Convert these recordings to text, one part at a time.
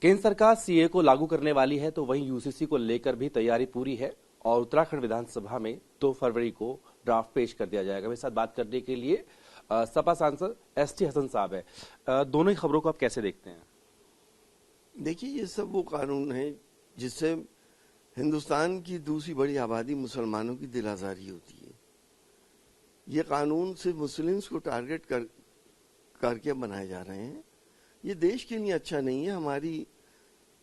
केंद्र सरकार सीए को लागू करने वाली है, तो वहीं यूसीसी को लेकर भी तैयारी पूरी है और उत्तराखंड विधानसभा में 2 फरवरी को ड्राफ्ट पेश कर दिया जाएगा। मेरे साथ बात करने के लिए सपा सांसद एसटी हसन साहब है। दोनों ही खबरों को आप कैसे देखते हैं? देखिए, ये सब वो कानून है जिससे हिंदुस्तान की दूसरी बड़ी आबादी मुसलमानों की दिल आजारी होती है। ये कानून सिर्फ मुस्लिम्स को टारगेट करके बनाए जा रहे हैं। ये देश के लिए अच्छा नहीं है, हमारी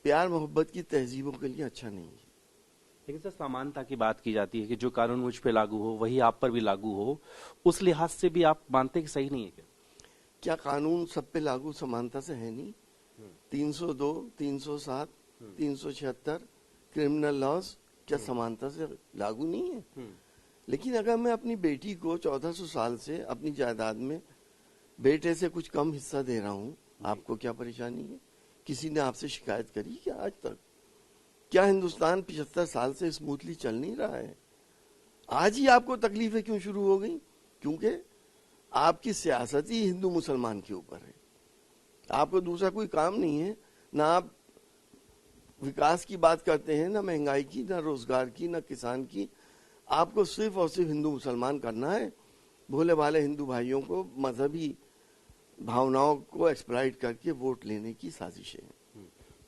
प्यार मोहब्बत की तहजीबों के लिए अच्छा नहीं है। लेकिन सर, समानता की बात की जाती है कि जो कानून मुझ पे लागू हो वही आप पर भी लागू हो। उस लिहाज से भी आप मानते हैं कि सही नहीं है क्या कानून सब पे लागू समानता से है नहीं? 302, 307, 376 क्रिमिनल लॉज क्या समानता से लागू नहीं है? लेकिन अगर मैं अपनी बेटी को 1400 साल से अपनी जायदाद में बेटे से कुछ कम हिस्सा दे रहा हूँ, आपको क्या परेशानी है? किसी ने आपसे शिकायत करी क्या आज तक? क्या हिंदुस्तान 75 साल से स्मूथली चल नहीं रहा है? आज ही आपको तकलीफें क्यों शुरू हो गई? क्योंकि आपकी सियासत ही हिंदू मुसलमान के ऊपर है। आपको दूसरा कोई काम नहीं है, ना आप विकास की बात करते हैं, ना महंगाई की, ना रोजगार की, ना किसान की। आपको सिर्फ और सिर्फ हिंदू मुसलमान करना है। भोले भाले हिंदू भाइयों को मजहबी भावनाओं को एक्सप्लॉइट करके वोट लेने की साजिश है।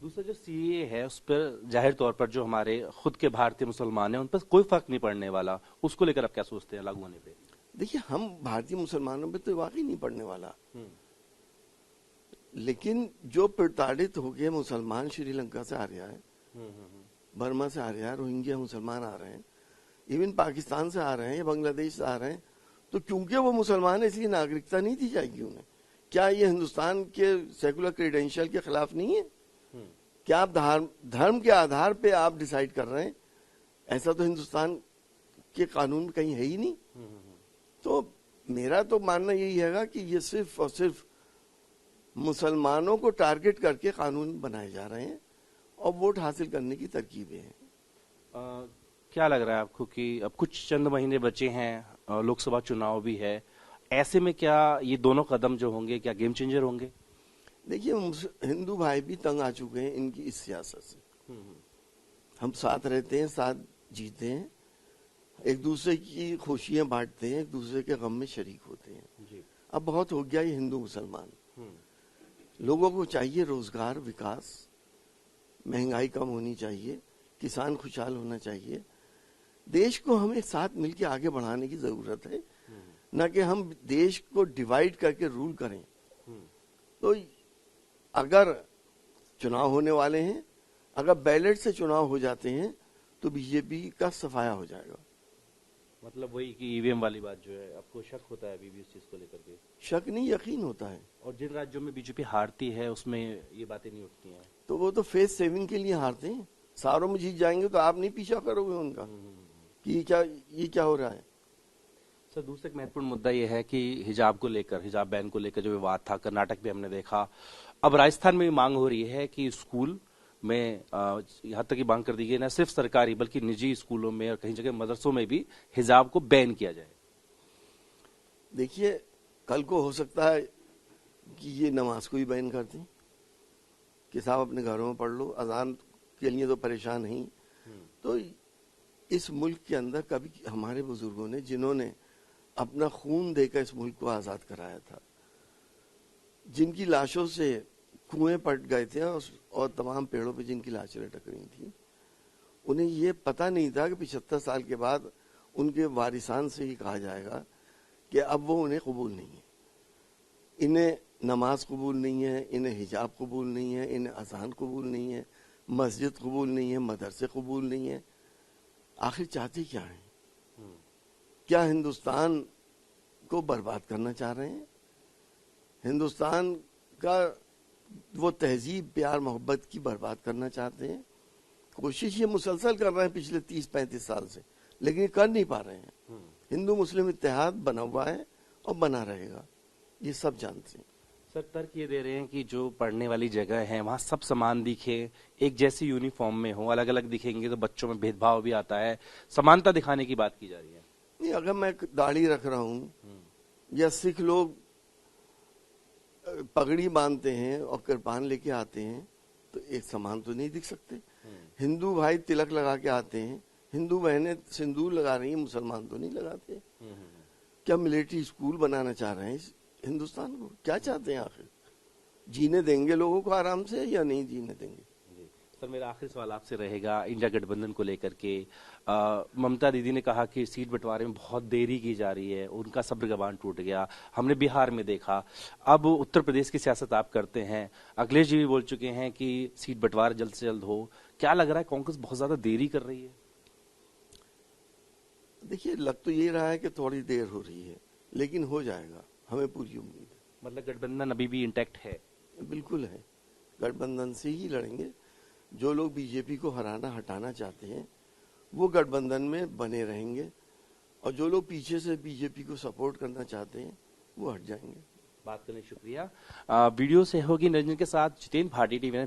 दूसरा जो सीए है उस पर जाहिर तौर पर जो हमारे खुद के भारतीय मुसलमान हैं उन पर कोई फर्क नहीं पड़ने वाला, उसको लेकर आप क्या सोचते हैं लागू होने पे? देखिए, हम भारतीय मुसलमानों पे तो वाकई नहीं पड़ने वाला, लेकिन जो प्रताड़ित हो गए मुसलमान श्रीलंका से आ रहा है, बर्मा से आ रहा है, रोहिंग्या मुसलमान आ रहे हैं, इवन पाकिस्तान से आ रहे हैं या बांग्लादेश से आ रहे हैं, तो क्योंकि वो मुसलमान है इसलिए नागरिकता नहीं दी जाएगी उन्हें? क्या ये हिंदुस्तान के सेकुलर क्रेडेंशियल के खिलाफ नहीं है? क्या आप धर्म के आधार पे आप डिसाइड कर रहे हैं? ऐसा तो हिंदुस्तान के कानून में कहीं है ही नहीं। तो मेरा तो मानना यही है कि ये सिर्फ और सिर्फ मुसलमानों को टारगेट करके कानून बनाए जा रहे हैं और वोट हासिल करने की तरकीबें हैं। क्या लग रहा है आपको कि अब कुछ चंद महीने बचे हैं, लोकसभा चुनाव भी है, ऐसे में क्या ये दोनों कदम जो होंगे क्या गेम चेंजर होंगे? देखिए, हिंदू भाई भी तंग आ चुके हैं इनकी इस सियासत से। हम साथ रहते हैं, साथ जीते हैं, एक दूसरे की खुशियां बांटते हैं, एक दूसरे के गम में शरीक होते हैं। अब बहुत हो गया ये हिंदू मुसलमान। लोगों को चाहिए रोजगार, विकास, महंगाई कम होनी चाहिए, किसान खुशहाल होना चाहिए। देश को हमें साथ मिलकर आगे बढ़ाने की जरूरत है, न कि हम देश को डिवाइड करके रूल करें। तो अगर चुनाव होने वाले हैं, अगर बैलेट से चुनाव हो जाते हैं तो बीजेपी का सफाया हो जाएगा। मतलब वही कि ईवीएम वाली बात जो है, आपको शक होता है अभी भी इस चीज को लेकर के? शक नहीं, यकीन होता है। और जिन राज्यों में बीजेपी हारती है उसमें ये बातें नहीं उठती हैं। तो वो तो फेस सेविंग के लिए हारते हैं। सारों में जीत जाएंगे तो आप नहीं पीछा करोगे उनका कि ये क्या हो रहा है। सर, दूसरा एक महत्वपूर्ण मुद्दा यह है कि हिजाब को लेकर, हिजाब बैन को लेकर जो विवाद था, कर्नाटक में हमने देखा, अब राजस्थान में भी मांग हो रही है कि स्कूल में यहाँ तक की मांग कर दी गई, न सिर्फ सरकारी बल्कि निजी स्कूलों में और कहीं जगह मदरसों में भी हिजाब को बैन किया जाए। देखिए, कल को हो सकता है कि ये नमाज को भी बैन कर दें कि साहब अपने घरों में पढ़ लो, अजान के लिए तो परेशान नहीं। तो इस मुल्क के अंदर कभी हमारे बुजुर्गों ने, जिन्होंने अपना खून देकर इस मुल्क को आजाद कराया था, जिनकी लाशों से कुएं पट गए थे और तमाम पेड़ों पे जिनकी लाशें लटक रही थी, उन्हें ये पता नहीं था कि 75 साल के बाद उनके वारिसान से ही कहा जाएगा कि अब वो उन्हें कबूल नहीं है। इन्हें नमाज कबूल नहीं है, इन्हें हिजाब कबूल नहीं है, इन्हें अजान कबूल नहीं है, मस्जिद कबूल नहीं है, मदरसे कबूल नहीं है। आखिर चाहते क्या हैं? क्या हिंदुस्तान को बर्बाद करना चाह रहे हैं? हिंदुस्तान का वो तहजीब, प्यार मोहब्बत की बर्बाद करना चाहते हैं? कोशिश ये मुसलसल कर रहे हैं पिछले 30-35 साल से, लेकिन ये कर नहीं पा रहे हैं। हिंदू मुस्लिम इत्तेहाद बना हुआ है और बना रहेगा, ये सब जानते हैं। सर, तर्क ये दे रहे हैं कि जो पढ़ने वाली जगह है वहाँ सब समान दिखे, एक जैसी यूनिफॉर्म में हो, अलग अलग दिखेंगे तो बच्चों में भेदभाव भी आता है, समानता दिखाने की बात की जा रही है। नहीं, अगर मैं दाढ़ी रख रहा हूँ या सिख लोग पगड़ी बांधते हैं और कृपान लेके आते हैं, तो एक समान तो नहीं दिख सकते। हिंदू भाई तिलक लगा के आते हैं, हिंदू बहनें सिंदूर लगा रही हैं, मुसलमान तो नहीं लगाते। क्या मिलिट्री स्कूल बनाना चाह रहे हैं इस हिंदुस्तान को? क्या चाहते हैं आखिर? जीने देंगे लोगों को आराम से या नहीं जीने देंगे? सर, मेरा आखिरी सवाल आपसे रहेगा इंडिया गठबंधन को लेकर के। ममता दीदी ने कहा कि सीट बंटवारे में बहुत देरी की जा रही है, उनका सब्र का बांध टूट गया। हमने बिहार में देखा, अब उत्तर प्रदेश की सियासत आप करते हैं। अखिलेश जी भी बोल चुके हैं कि सीट बंटवारा जल्द से जल्द हो। क्या लग रहा है, कांग्रेस बहुत ज्यादा देरी कर रही है? देखिए, लग तो ये रहा है कि थोड़ी देर हो रही है, लेकिन हो जाएगा, हमें पूरी उम्मीद है। मतलब गठबंधन अभी भी इंटैक्ट है? बिल्कुल है, गठबंधन से ही लड़ेंगे। जो लोग बीजेपी को हटाना चाहते हैं वो गठबंधन में बने रहेंगे, और जो लोग पीछे से बीजेपी को सपोर्ट करना चाहते हैं वो हट जाएंगे। बात करने शुक्रिया। वीडियो सहयोगी निरंजन के साथ जितेंद्र भाटी, टीवी।